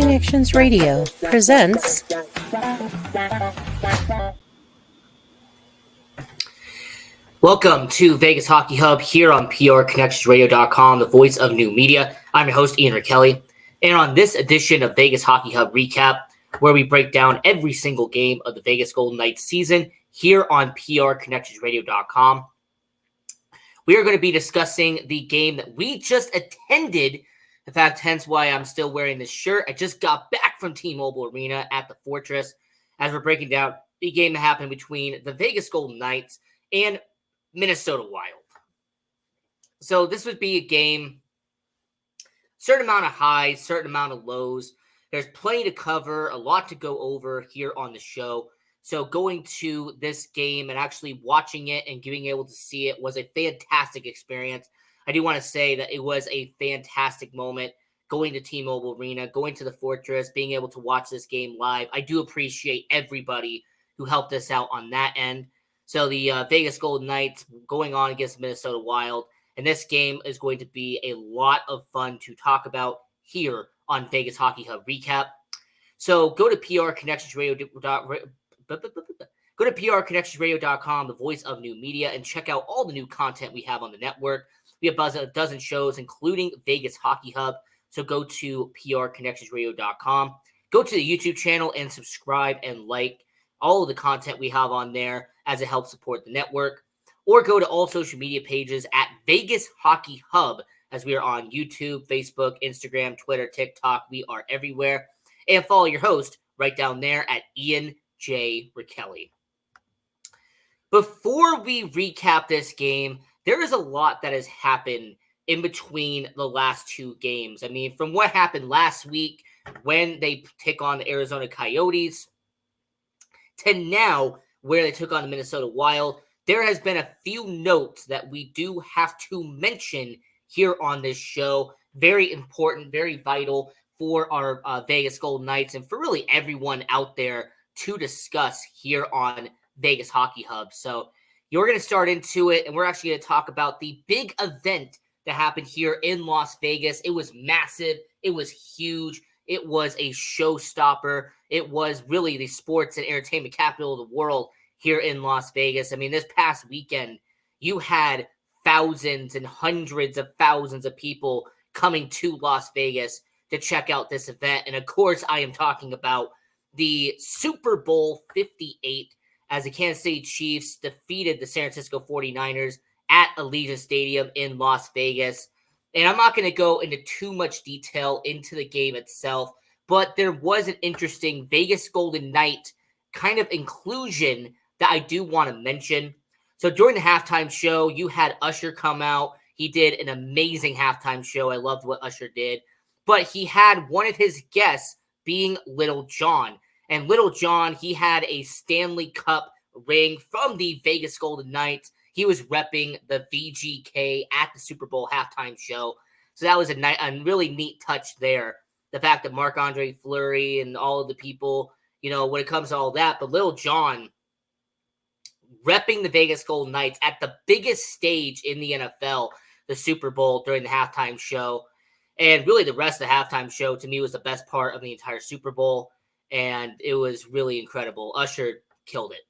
Connections Radio presents Welcome to Vegas Hockey Hub here on PRConnectionsRadio.com, the voice of new media. I'm your host, Ian Rachiele, and on this edition of Vegas Hockey Hub Recap, where we break down every single game of the Vegas Golden Knights season here on PRConnectionsRadio.com, we are going to be discussing the game that we just attended. In fact, hence why I'm still wearing this shirt. I just got back from T-Mobile Arena at the Fortress as we're breaking down the game that happened between the Vegas Golden Knights and Minnesota Wild. So this would be a game, certain amount of highs, certain amount of lows. There's plenty to cover, a lot to go over here on the show. So going to this game and actually watching it and being able to see it was a fantastic experience. I do want to say that it was a fantastic moment going to T-Mobile Arena, going to the Fortress, being able to watch this game live. I do appreciate everybody who helped us out on that end. So the Vegas Golden Knights going on against Minnesota Wild. And this game is going to be a lot of fun to talk about here on Vegas Hockey Hub Recap. So go to PRConnectionsRadio.com, the voice of new media, and check out all the new content we have on the network. We have a dozen shows, including Vegas Hockey Hub. So go to PRConnectionsRadio.com. Go to the YouTube channel and subscribe and like all of the content we have on there as it helps support the network. Or go to all social media pages at Vegas Hockey Hub, as we are on YouTube, Facebook, Instagram, Twitter, TikTok. We are everywhere. And follow your host right down there at Ian J. Rachiele. Before we recap this game, there is a lot that has happened in between the last two games. I mean, from what happened last week when they take on the Arizona Coyotes to now where they took on the Minnesota Wild, there has been a few notes that we do have to mention here on this show. Very important, very vital for our Vegas Golden Knights and for really everyone out there to discuss here on Vegas Hockey Hub. So you're going to start into it, and we're actually going to talk about the big event that happened here in Las Vegas. It was massive. It was huge. It was a showstopper. It was really the sports and entertainment capital of the world here in Las Vegas. I mean, this past weekend, you had thousands and hundreds of thousands of people coming to Las Vegas to check out this event. And of course, I am talking about the Super Bowl 58 as the Kansas City Chiefs defeated the San Francisco 49ers at Allegiant Stadium in Las Vegas. And I'm not going to go into too much detail into the game itself, but there was an interesting Vegas Golden Knight kind of inclusion that I do want to mention. So during the halftime show, you had Usher come out. He did an amazing halftime show. I loved what Usher did. But he had one of his guests being Little John. And Little John, he had a Stanley Cup ring from the Vegas Golden Knights. He was repping the VGK at the Super Bowl halftime show. So that was a really neat touch there. The fact that Marc-Andre Fleury and all of the people, you know, when it comes to all that. But Little John repping the Vegas Golden Knights at the biggest stage in the NFL, the Super Bowl, during the halftime show. And really the rest of the halftime show, to me, was the best part of the entire Super Bowl. And it was really incredible. Usher killed it.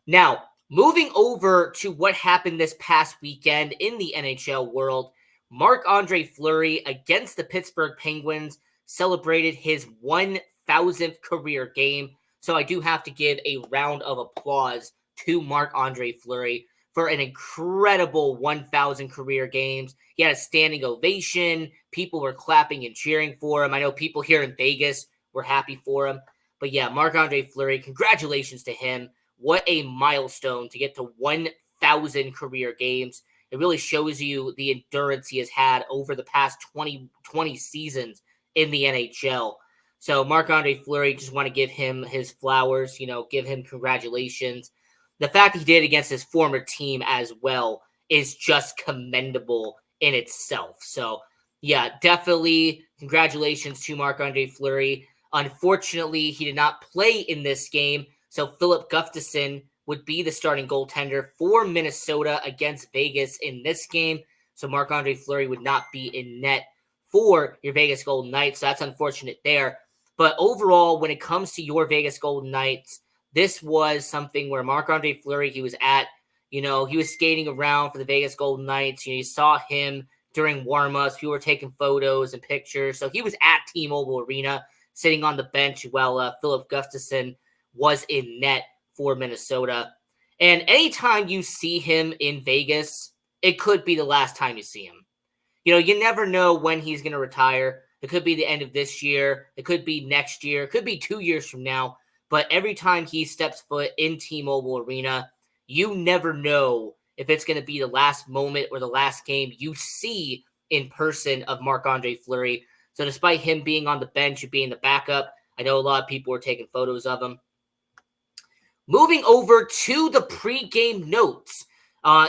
Now, moving over to what happened this past weekend in the NHL world, Marc-Andre Fleury against the Pittsburgh Penguins celebrated his 1,000th career game. So I do have to give a round of applause to Marc-Andre Fleury for an incredible 1,000 career games. He had a standing ovation. People were clapping and cheering for him. I know people here in Vegas were happy for him. But yeah, Marc-Andre Fleury, congratulations to him. What a milestone to get to 1,000 career games. It really shows you the endurance he has had over the past 20 seasons in the NHL. So Marc-Andre Fleury, just want to give him his flowers, give him congratulations. The fact he did against his former team as well is just commendable in itself. So yeah, definitely congratulations to Marc-Andre Fleury. Unfortunately, he did not play in this game, so Philip Gustafsson would be the starting goaltender for Minnesota against Vegas in this game. So Marc-Andre Fleury would not be in net for your Vegas Golden Knights. So that's unfortunate there. But overall, when it comes to your Vegas Golden Knights, this was something where Marc-Andre Fleury, he was at, he was skating around for the Vegas Golden Knights. You saw him during warm-ups. People were taking photos and pictures. So he was at T-Mobile Arena sitting on the bench while Philip Gustafsson was in net for Minnesota. And anytime you see him in Vegas, it could be the last time you see him. You never know when he's going to retire. It could be the end of this year. It could be next year. It could be 2 years from now. But every time he steps foot in T-Mobile Arena, you never know if it's going to be the last moment or the last game you see in person of Marc-Andre Fleury. So despite him being on the bench and being the backup, I know a lot of people were taking photos of him. Moving over to the pregame notes.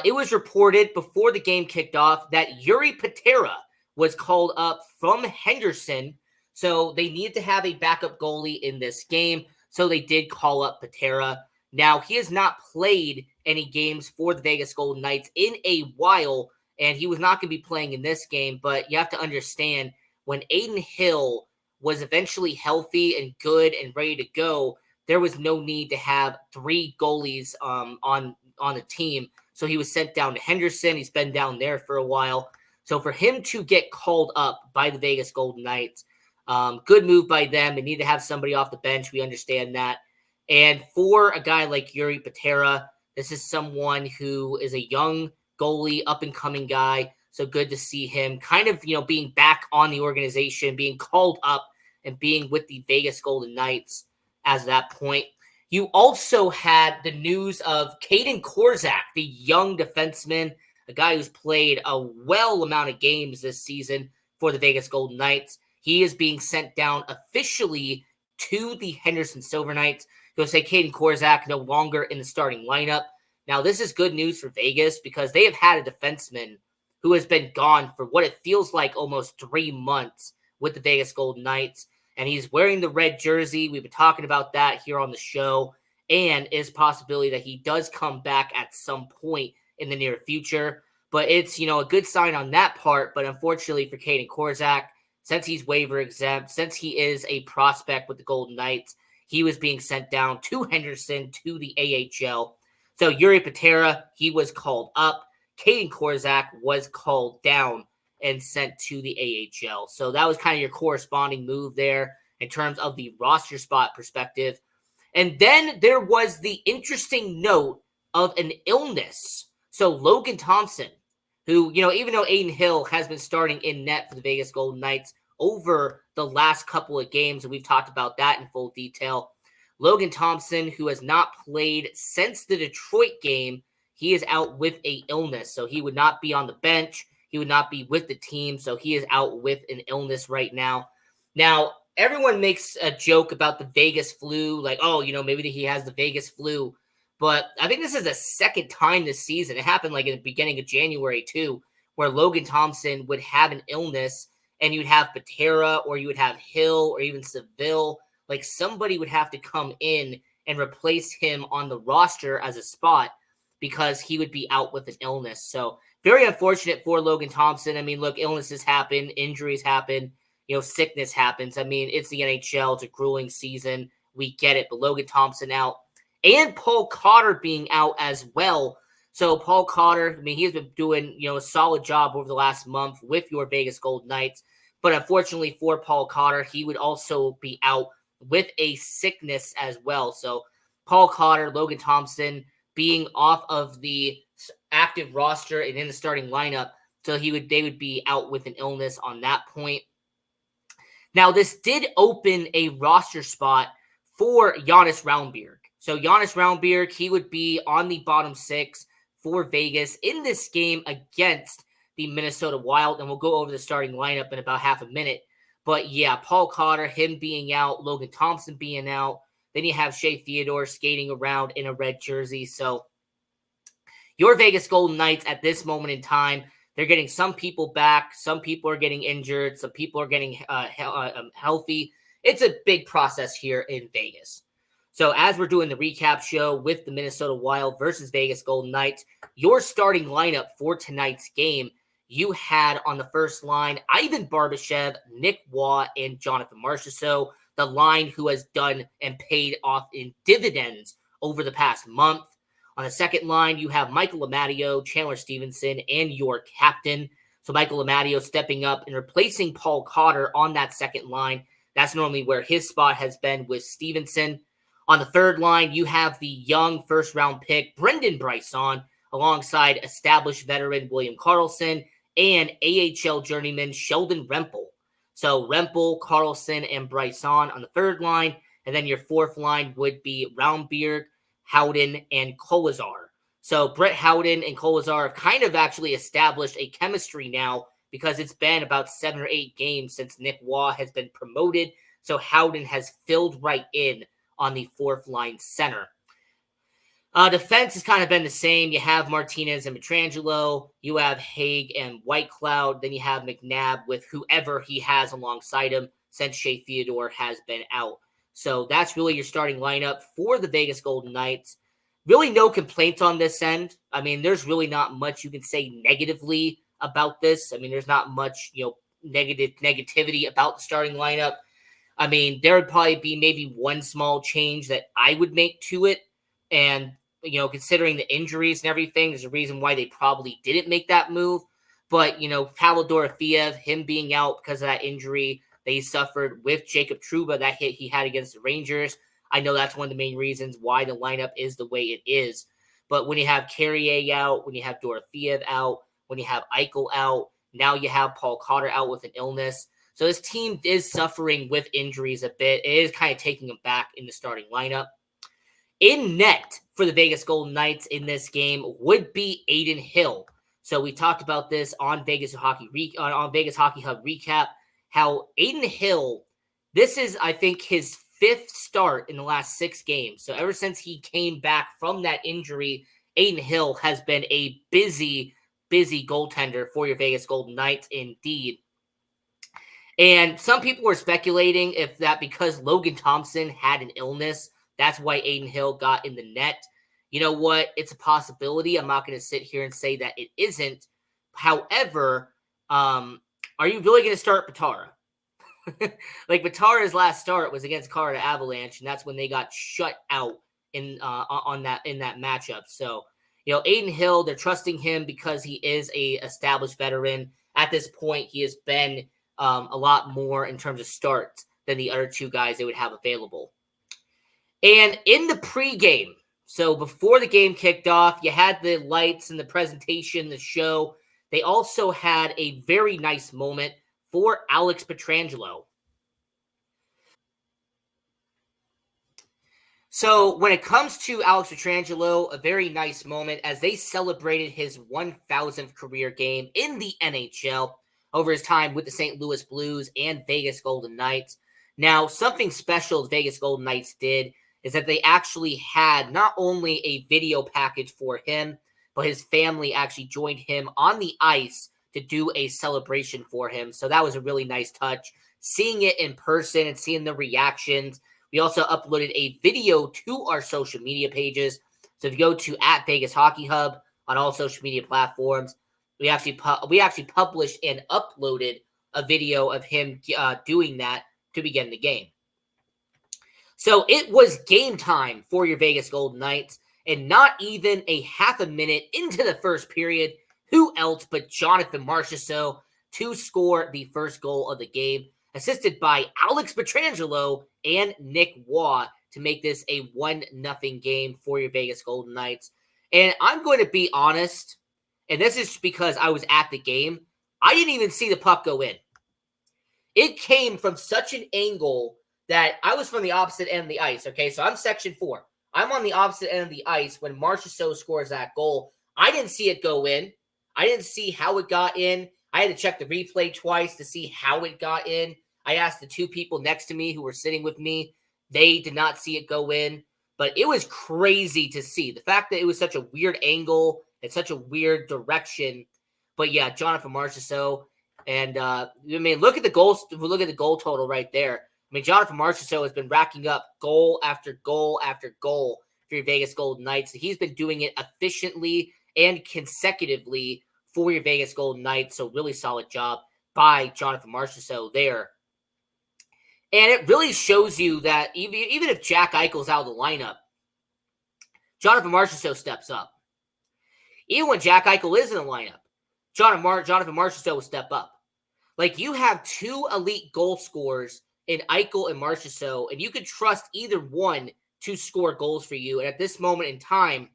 It was reported before the game kicked off that Yuri Patera was called up from Henderson. So they needed to have a backup goalie in this game. So they did call up Patera. Now, he has not played any games for the Vegas Golden Knights in a while, and he was not going to be playing in this game. But you have to understand, when Adin Hill was eventually healthy and good and ready to go, there was no need to have 3 goalies on the team. So he was sent down to Henderson. He's been down there for a while. So for him to get called up by the Vegas Golden Knights, good move by them. They need to have somebody off the bench. We understand that. And for a guy like Yuri Patera, this is someone who is a young goalie, up-and-coming guy. So good to see him kind of, being back on the organization, being called up and being with the Vegas Golden Knights as that point. You also had the news of Caden Korzak, the young defenseman, a guy who's played a well amount of games this season for the Vegas Golden Knights. He is being sent down officially to the Henderson Silver Knights. You'll say Caden Korzak no longer in the starting lineup. Now, this is good news for Vegas because they have had a defenseman who has been gone for what it feels like almost 3 months with the Vegas Golden Knights. And he's wearing the red jersey. We've been talking about that here on the show. And it's a possibility that he does come back at some point in the near future. But it's, a good sign on that part. But unfortunately for Caden Korzak, since he's waiver exempt, since he is a prospect with the Golden Knights, he was being sent down to Henderson to the AHL. So Yuri Patera, he was called up. Caden Korzak was called down and sent to the AHL. So that was kind of your corresponding move there in terms of the roster spot perspective. And then there was the interesting note of an illness. So Logan Thompson, who, even though Adin Hill has been starting in net for the Vegas Golden Knights over the last couple of games, and we've talked about that in full detail, Logan Thompson, who has not played since the Detroit game, he is out with an illness. So he would not be on the bench. He would not be with the team. So he is out with an illness right now. Now, everyone makes a joke about the Vegas flu, like, maybe he has the Vegas flu. But I think this is the second time this season. It happened like in the beginning of January too, where Logan Thompson would have an illness and you'd have Patera or you would have Hill or even Seville. Like somebody would have to come in and replace him on the roster as a spot because he would be out with an illness. So very unfortunate for Logan Thompson. I mean, look, illnesses happen, injuries happen, sickness happens. I mean, it's the NHL. It's a grueling season. We get it. But Logan Thompson out. And Paul Cotter being out as well. So Paul Cotter, I mean, he has been doing, a solid job over the last month with your Vegas Golden Knights. But unfortunately for Paul Cotter, he would also be out with a sickness as well. So Paul Cotter, Logan Thompson being off of the active roster and in the starting lineup. So they would be out with an illness on that point. Now, this did open a roster spot for Jonas Raunbjerg. So Jonas Raunbjerg, he would be on the bottom 6 for Vegas in this game against the Minnesota Wild. And we'll go over the starting lineup in about half a minute. But yeah, Paul Cotter, him being out, Logan Thompson being out. Then you have Shea Theodore skating around in a red jersey. So your Vegas Golden Knights at this moment in time, they're getting some people back. Some people are getting injured. Some people are getting healthy. It's a big process here in Vegas. So as we're doing the recap show with the Minnesota Wild versus Vegas Golden Knights, your starting lineup for tonight's game, you had on the first line Ivan Barbashev, Nick Waugh, and Jonathan Marchessault. So the line who has done and paid off in dividends over the past month. On the second line, you have Michael Amadio, Chandler Stevenson, and your captain. So Michael Amadio stepping up and replacing Paul Cotter on that second line. That's normally where his spot has been with Stevenson. On the third line, you have the young first-round pick, Brendan Bryson, alongside established veteran William Karlsson and AHL journeyman Sheldon Rempel. So Rempel, Karlsson, and Bryson on the third line. And then your fourth line would be Raumberg, Howden, and Kolazar. So Brett Howden and Kolazar have kind of actually established a chemistry now because it's been about 7 or 8 games since Nick Waugh has been promoted. So Howden has filled right in on the fourth line center. Defense has kind of been the same. You have Martinez and Pietrangelo. You have Haig and Whitecloud. Then you have McNabb with whoever he has alongside him since Shea Theodore has been out. So that's really your starting lineup for the Vegas Golden Knights. Really no complaints on this end. I mean, there's really not much you can say negatively about this. I mean, there's not much, negativity about the starting lineup. I mean, there would probably be maybe one small change that I would make to it. And, considering the injuries and everything, there's a reason why they probably didn't make that move. But, Pavel Dorofeev, him being out because of that injury that he suffered with Jacob Trouba, that hit he had against the Rangers, I know that's one of the main reasons why the lineup is the way it is. But when you have Carrier out, when you have Dorofeev out, when you have Eichel out, now you have Paul Cotter out with an illness. So this team is suffering with injuries a bit. It is kind of taking them back in the starting lineup. In net for the Vegas Golden Knights in this game would be Adin Hill. So we talked about this on Vegas Hockey Hub recap, how Adin Hill, this is, I think, his 5th start in the last 6 games. So ever since he came back from that injury, Adin Hill has been a busy goaltender for your Vegas Golden Knights indeed. And some people were speculating if that because Logan Thompson had an illness, that's why Adin Hill got in the net. You know what? It's a possibility. I'm not going to sit here and say that it isn't. However, are you really going to start Batara? Like Batara's last start was against Colorado Avalanche, and that's when they got shut out in that matchup. So, Adin Hill, they're trusting him because he is a established veteran. At this point, he has been a lot more in terms of starts than the other 2 guys they would have available. And in the pregame, so before the game kicked off, you had the lights and the presentation, the show. They also had a very nice moment for Alex Pietrangelo. So when it comes to Alex Pietrangelo, a very nice moment as they celebrated his 1,000th career game in the NHL over his time with the St. Louis Blues and Vegas Golden Knights. Now, something special the Vegas Golden Knights did is that they actually had not only a video package for him, but his family actually joined him on the ice to do a celebration for him. So that was a really nice touch. Seeing it in person and seeing the reactions. We also uploaded a video to our social media pages. So if you go to @Vegas Hockey Hub on all social media platforms, we actually published and uploaded a video of him doing that to begin the game. So it was game time for your Vegas Golden Knights, and not even a half a minute into the first period, who else but Jonathan Marchessault to score the first goal of the game, assisted by Alex Pietrangelo and Nick Waugh to make this a 1-0 game for your Vegas Golden Knights. And I'm going to be honest, and this is because I was at the game, I didn't even see the puck go in. It came from such an angle that I was from the opposite end of the ice, okay? So I'm section 4. I'm on the opposite end of the ice when Marchessault scores that goal. I didn't see it go in. I didn't see how it got in. I had to check the replay twice to see how it got in. I asked the 2 people next to me who were sitting with me. They did not see it go in. But it was crazy to see. The fact that it was such a weird angle and such a weird direction. But yeah, Jonathan Marchessault. And look at the goals. Look at the goal total right there. I mean, Jonathan Marchessault has been racking up goal after goal after goal for your Vegas Golden Knights. He's been doing it efficiently and consecutively for your Vegas Golden Knights. So really solid job by Jonathan Marchessault there. And it really shows you that even if Jack Eichel's out of the lineup, Jonathan Marchessault steps up. Even when Jack Eichel is in the lineup, Jonathan Marchessault will step up. Like, you have two elite goal scorers in Eichel and Marchessault, and you can trust either one to score goals for you. And at this moment in time,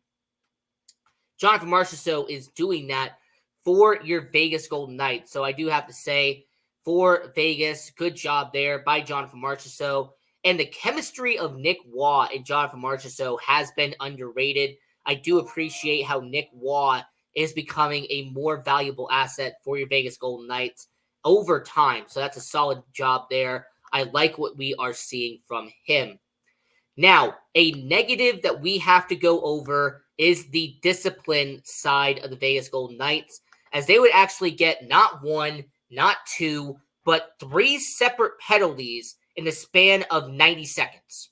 Jonathan Marchessault is doing that for your Vegas Golden Knights. So I do have to say, for Vegas, good job there by Jonathan Marchessault. And the chemistry of Nick Waugh and Jonathan Marchessault has been underrated. I do appreciate how Nick Waugh is becoming a more valuable asset for your Vegas Golden Knights over time. So that's a solid job there. I like what we are seeing from him. Now, a negative that we have to go over is the discipline side of the Vegas Golden Knights, as they would actually get not one, not two, but three separate penalties in the span of 90 seconds.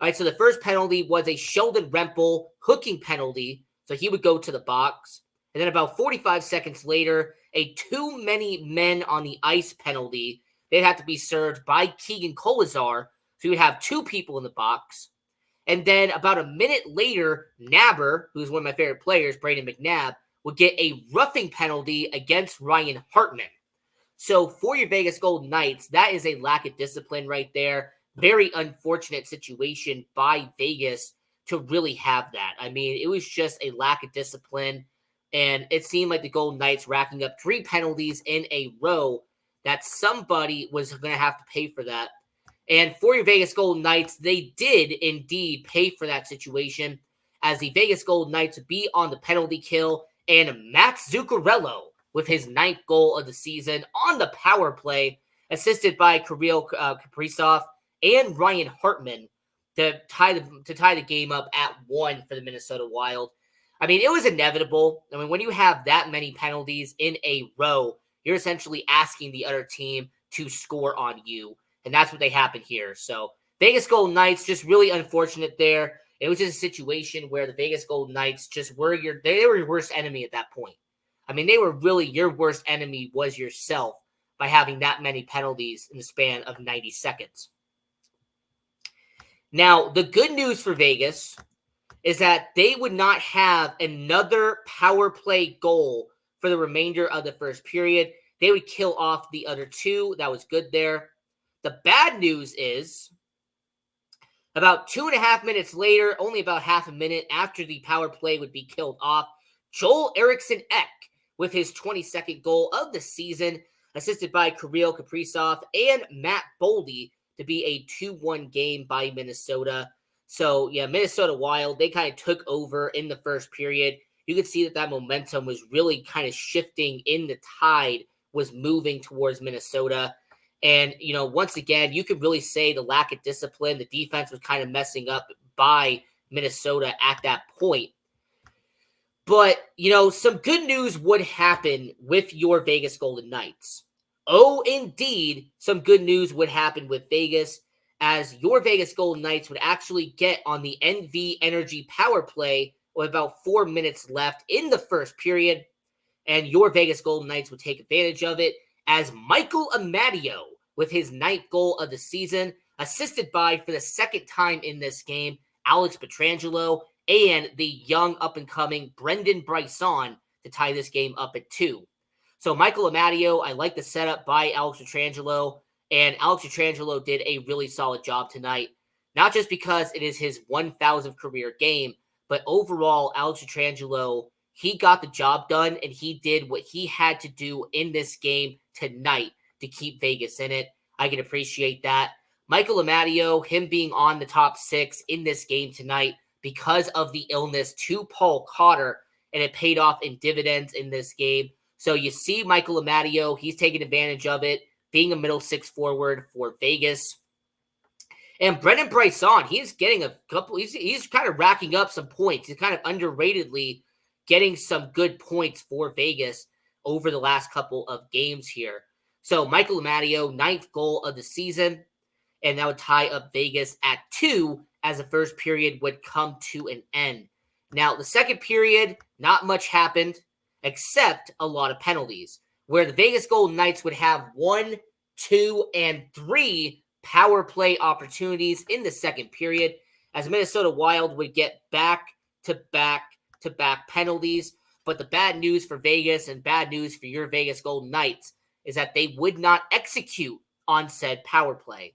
All right, so the first penalty was a Sheldon Rempel hooking penalty, so he would go to the box. And then about 45 seconds later, a too many men on the ice penalty. They'd have to be served by Keegan Kolazar, so you would have two people in the box. And then about a minute later, Nabber, who's one of my favorite players, Brayden McNabb, would get a roughing penalty against Ryan Hartman. So for your Vegas Golden Knights, that is a lack of discipline right there. Very unfortunate situation by Vegas to really have that. I mean, it was just a lack of discipline, and it seemed like the Golden Knights racking up three penalties in a row, that somebody was going to have to pay for that. And for your Vegas Golden Knights, they did indeed pay for that situation, as the Vegas Golden Knights would be on the penalty kill, and Matt Zuccarello with his 9th goal of the season on the power play, assisted by Kirill Kaprizov and Ryan Hartman to tie the game up at 1 for the Minnesota Wild. I mean, it was inevitable. I mean, when you have that many penalties in a row, you're essentially asking the other team to score on you. And that's what they happened here. So Vegas Golden Knights, just really unfortunate there. It was just a situation where the Vegas Golden Knights just were they were your worst enemy at that point. I mean, they were really, your worst enemy was yourself by having that many penalties in the span of 90 seconds. Now, the good news for Vegas is that they would not have another power play goal for the remainder of the first period. They would kill off the other two. That was good there. The bad news is, about 2.5 minutes later, only about half a minute after the power play would be killed off, Joel Eriksson Ek with his 22nd goal of the season, assisted by Kirill Kaprizov and Matt Boldy, to be a 2-1 game by Minnesota. So, yeah, Minnesota Wild, they kind of took over in the first period. You could see that momentum was really kind of shifting in the tide, was moving towards Minnesota. And, you know, once again, you could really say the lack of discipline, the defense was kind of messing up by Minnesota at that point. But, you know, some good news would happen with your Vegas Golden Knights. Oh, indeed, some good news would happen with Vegas, as your Vegas Golden Knights would actually get on the NV Energy power play with about 4 minutes left in the first period. And your Vegas Golden Knights would take advantage of it, as Michael Amadio with his 9th goal of the season, assisted by, for the second time in this game, Alex Pietrangelo and the young up-and-coming Brendan Brisson to tie this game up at 2. So Michael Amadio, I like the setup by Alex Pietrangelo, and Alex Pietrangelo did a really solid job tonight, not just because it is his 1,000th career game, but overall, Alex Pietrangelo, he got the job done, and he did what he had to do in this game tonight to keep Vegas in it. I can appreciate that. Michael Amadio, him being on the top 6 in this game tonight because of the illness to Paul Cotter, and it paid off in dividends in this game. So you see Michael Amadio, he's taking advantage of it, being a middle 6 forward for Vegas. And Brendan Brisson, he's getting a couple, he's kind of racking up some points. He's kind of underratedly getting some good points for Vegas over the last couple of games here. So Michael Amadio, 9th goal of the season, and that would tie up Vegas at 2 as the first period would come to an end. Now, the second period, not much happened except a lot of penalties, where the Vegas Golden Knights would have 1, 2, and 3 power play opportunities in the second period, as Minnesota Wild would get back-to-back-to-back penalties. But the bad news for Vegas and bad news for your Vegas Golden Knights is that they would not execute on said power play.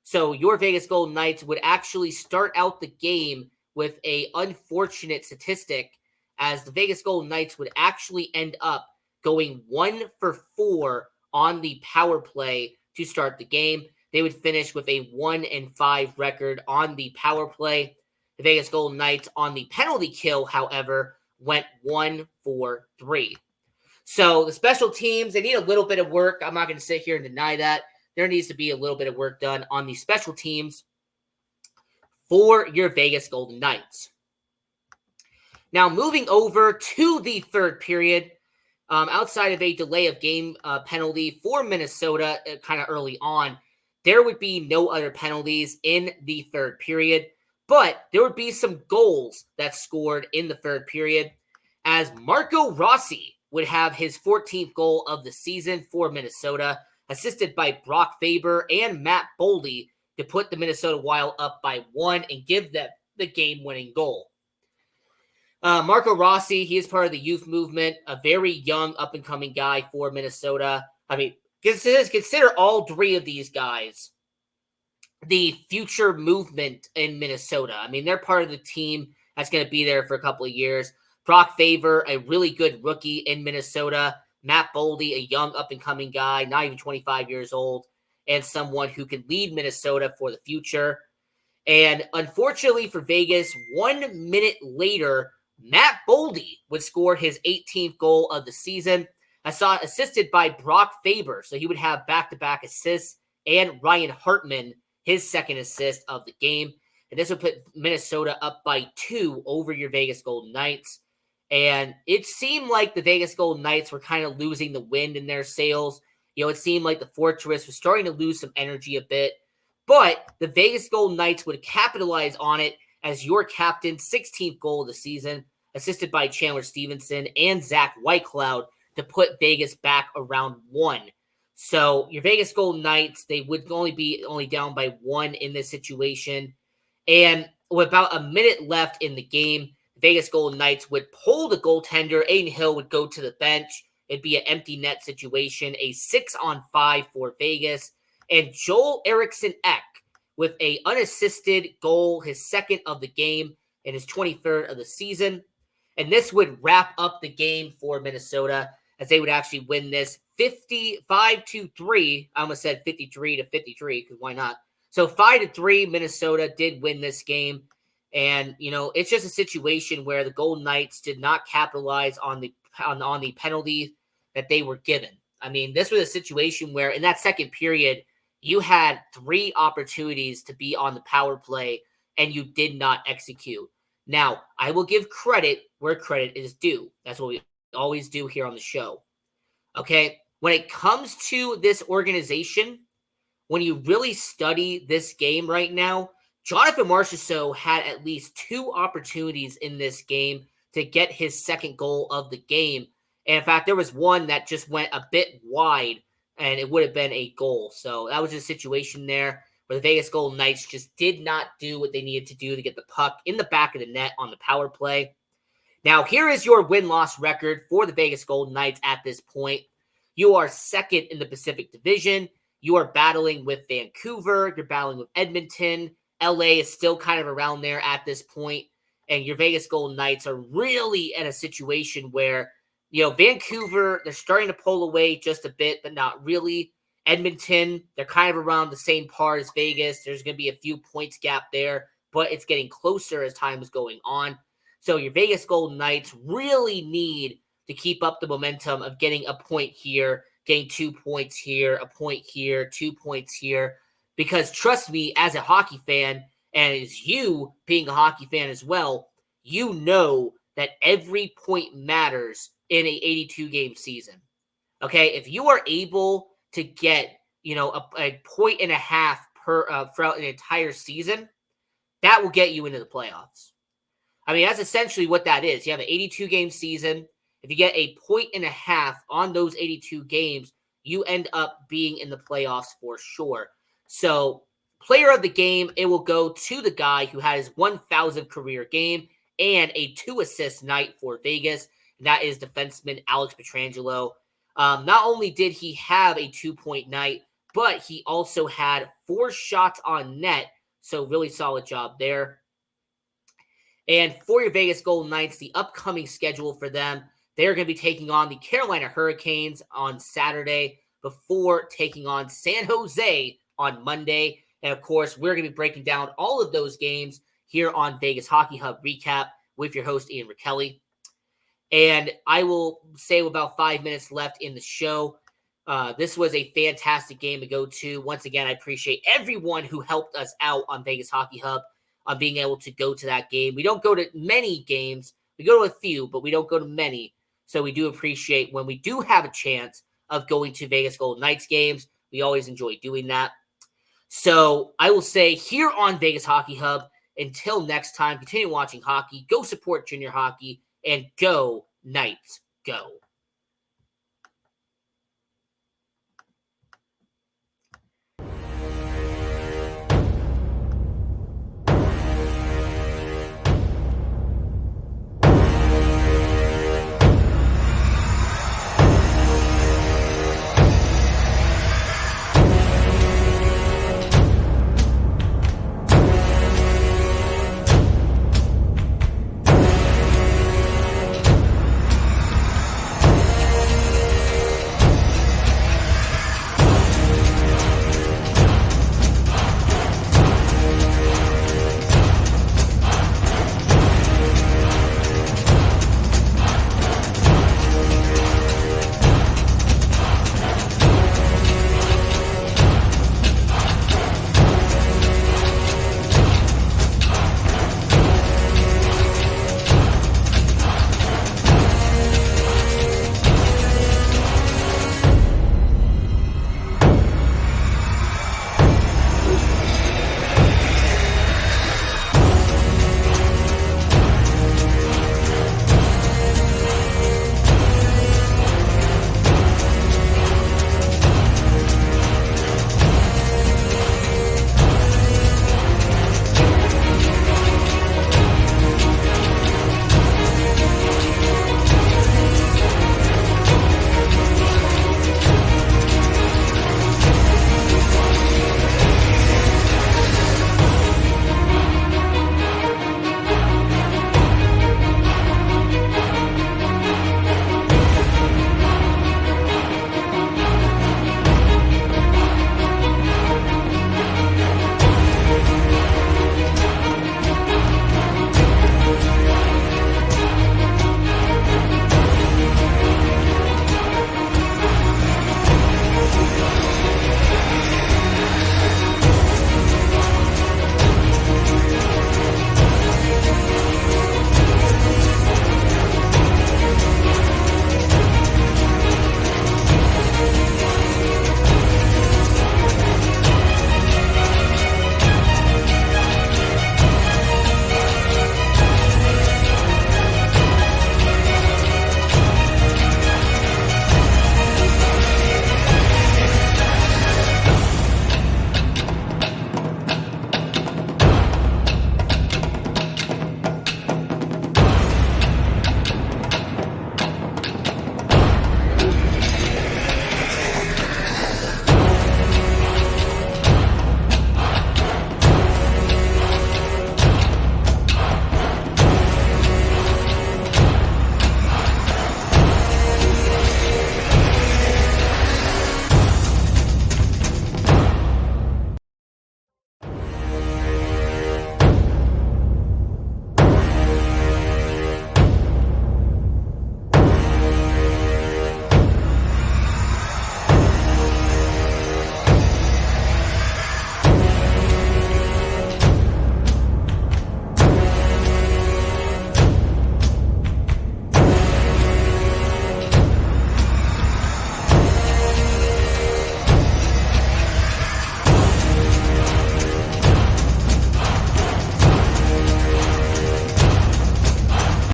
So your Vegas Golden Knights would actually start out the game with an unfortunate statistic, as the Vegas Golden Knights would actually end up going 1 for 4 on the power play to start the game. They would finish with a 1-5 record on the power play. The Vegas Golden Knights on the penalty kill, however, went 1 for 3. So the special teams, they need a little bit of work. I'm not going to sit here and deny that. There needs to be a little bit of work done on the special teams for your Vegas Golden Knights. Now, moving over to the third period, outside of a delay of game penalty for Minnesota kind of early on, there would be no other penalties in the third period, but there would be some goals that scored in the third period, as Marco Rossi would have his 14th goal of the season for Minnesota, assisted by Brock Faber and Matt Boldy to put the Minnesota Wild up by 1 and give them the game-winning goal. Marco Rossi, he is part of the youth movement, a very young, up-and-coming guy for Minnesota. I mean, consider all three of these guys the future movement in Minnesota. I mean, they're part of the team that's going to be there for a couple of years. Brock Faber, a really good rookie in Minnesota. Matt Boldy, a young up-and-coming guy, not even 25 years old, and someone who can lead Minnesota for the future. And unfortunately for Vegas, 1 minute later, Matt Boldy would score his 18th goal of the season, assisted by Brock Faber. So he would have back-to-back assists, and Ryan Hartman, his second assist of the game. And this would put Minnesota up by 2 over your Vegas Golden Knights. And it seemed like the Vegas Golden Knights were kind of losing the wind in their sails. You know, it seemed like the Fortress was starting to lose some energy a bit. But the Vegas Golden Knights would capitalize on it as your captain's 16th goal of the season, assisted by Chandler Stevenson and Zach Whitecloud, to put Vegas back around 1. So your Vegas Golden Knights, they would only down by 1 in this situation. And with about a minute left in the game, Vegas Golden Knights would pull the goaltender. Aiden Hill would go to the bench. It'd be an empty net situation, a 6-on-5 for Vegas. And Joel Eriksson Ek with a unassisted goal, his second of the game and his 23rd of the season. And this would wrap up the game for Minnesota, as they would actually win this 55-3. I almost said 53-53, because why not? So 5-3, Minnesota did win this game. And, you know, it's just a situation where the Golden Knights did not capitalize on the penalty that they were given. I mean, this was a situation where in that second period, you had 3 opportunities to be on the power play, and you did not execute. Now, I will give credit where credit is due. That's what we always do here on the show. Okay? When it comes to this organization, when you really study this game right now, Jonathan Marchessault had at least 2 opportunities in this game to get his second goal of the game. And in fact, there was one that just went a bit wide, and it would have been a goal. So that was a situation there where the Vegas Golden Knights just did not do what they needed to do to get the puck in the back of the net on the power play. Now, here is your win-loss record for the Vegas Golden Knights at this point. You are second in the Pacific Division. You are battling with Vancouver. You're battling with Edmonton. LA is still kind of around there at this point. And your Vegas Golden Knights are really in a situation where, you know, Vancouver, they're starting to pull away just a bit, but not really. Edmonton, they're kind of around the same par as Vegas. There's going to be a few points gap there, but it's getting closer as time is going on. So your Vegas Golden Knights really need to keep up the momentum of getting a point here, getting 2 points here, a point here, 2 points here. Because trust me, as a hockey fan, and as you being a hockey fan as well, you know that every point matters in a 82-game season. Okay, if you are able to get, you know, a point and a half throughout an entire season, that will get you into the playoffs. I mean, that's essentially what that is. You have an 82-game season. If you get a point and a half on those 82 games, you end up being in the playoffs for sure. So Player of the game, it will go to the guy who had his 1,000th career game and a 2-assist night for Vegas. And that is defenseman Alex Pietrangelo. Not only did he have a 2-point night, but he also had 4 shots on net. So really solid job there. And for your Vegas Golden Knights, the upcoming schedule for them, they're going to be taking on the Carolina Hurricanes on Saturday before taking on San Jose on Monday. And of course, we're going to be breaking down all of those games here on Vegas Hockey Hub Recap with your host, Ian Rachiele. And I will say about 5 minutes left in the show. This was a fantastic game to go to. Once again, I appreciate everyone who helped us out on Vegas Hockey Hub on being able to go to that game. We don't go to many games. We go to a few, but we don't go to many. So we do appreciate when we do have a chance of going to Vegas Golden Knights games. We always enjoy doing that. So I will say here on Vegas Hockey Hub, until next time, continue watching hockey, go support junior hockey, and go Knights, go.